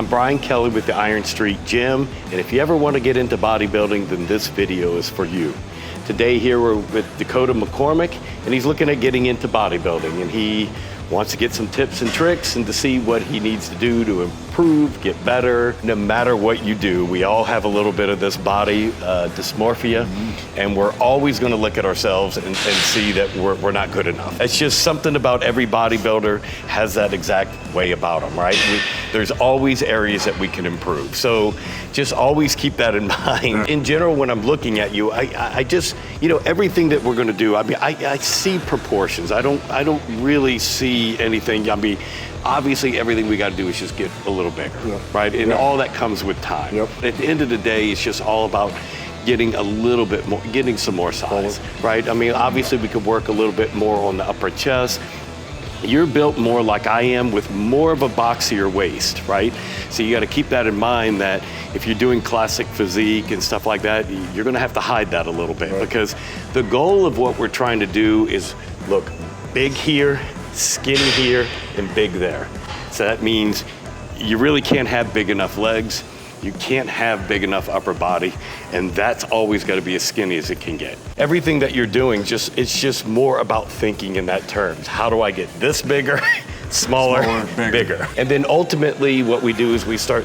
I'm Brian Kelly with the Iron Street Gym, and if you ever want to get into bodybuilding, then this video is for you. Today here we're with Dakota McCormick, and he's looking at getting into bodybuilding, and he wants to get some tips and tricks and to see what he needs to do to improve, get better. No matter what you do, we all have a little bit of this body dysmorphia, and we're always gonna look at ourselves and see that we're not good enough. It's just something about every bodybuilder has that exact way about them, right? There's always areas that we can improve. So just always keep that in mind. In general, when I'm looking at you, I just, you know, everything that we're gonna do, I mean, I see proportions. I don't really see anything. I mean, obviously everything we got to do is just get a little bigger, right? And all that comes with time. At the end of the day, it's just all about getting a little bit more, getting some more size, right? I mean, obviously we could work a little bit more on the upper chest. You're built more like I am with more of a boxier waist, right? So you got to keep that in mind that if you're doing classic physique and stuff like that, you're going to have to hide that a little bit because the goal of what we're trying to do is look big here, skinny here, and big there. So that means you really can't have big enough legs, you can't have big enough upper body, and that's always got to be as skinny as it can get. Everything that you're doing, it's just more about thinking in that terms. How do I get this bigger, smaller, bigger? And then ultimately what we do is we start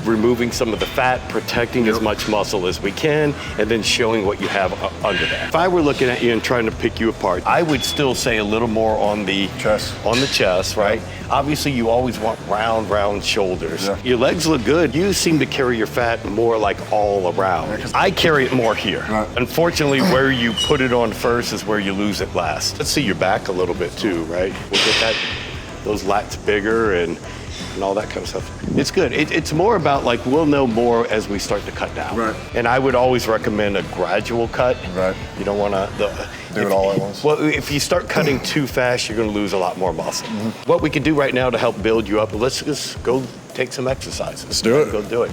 removing some of the fat, protecting as much muscle as we can, and then showing what you have under that. If I were looking at you and trying to pick you apart, I would still say a little more on the chest, right? Obviously, you always want round shoulders. Your legs look good. You seem to carry your fat more like all around. I carry it more here. Unfortunately, where you put it on first is where you lose it last. Let's see your back a little bit too, right? We'll get those lats bigger and all that kind of stuff. It's good. It's more about like, we'll know more as we start to cut down. And I would always recommend a gradual cut. You don't want to do it all at once. Well, if you start cutting too fast, you're going to lose a lot more muscle. What we can do right now to help build you up, let's just go take some exercises. Let's do it. Go do it.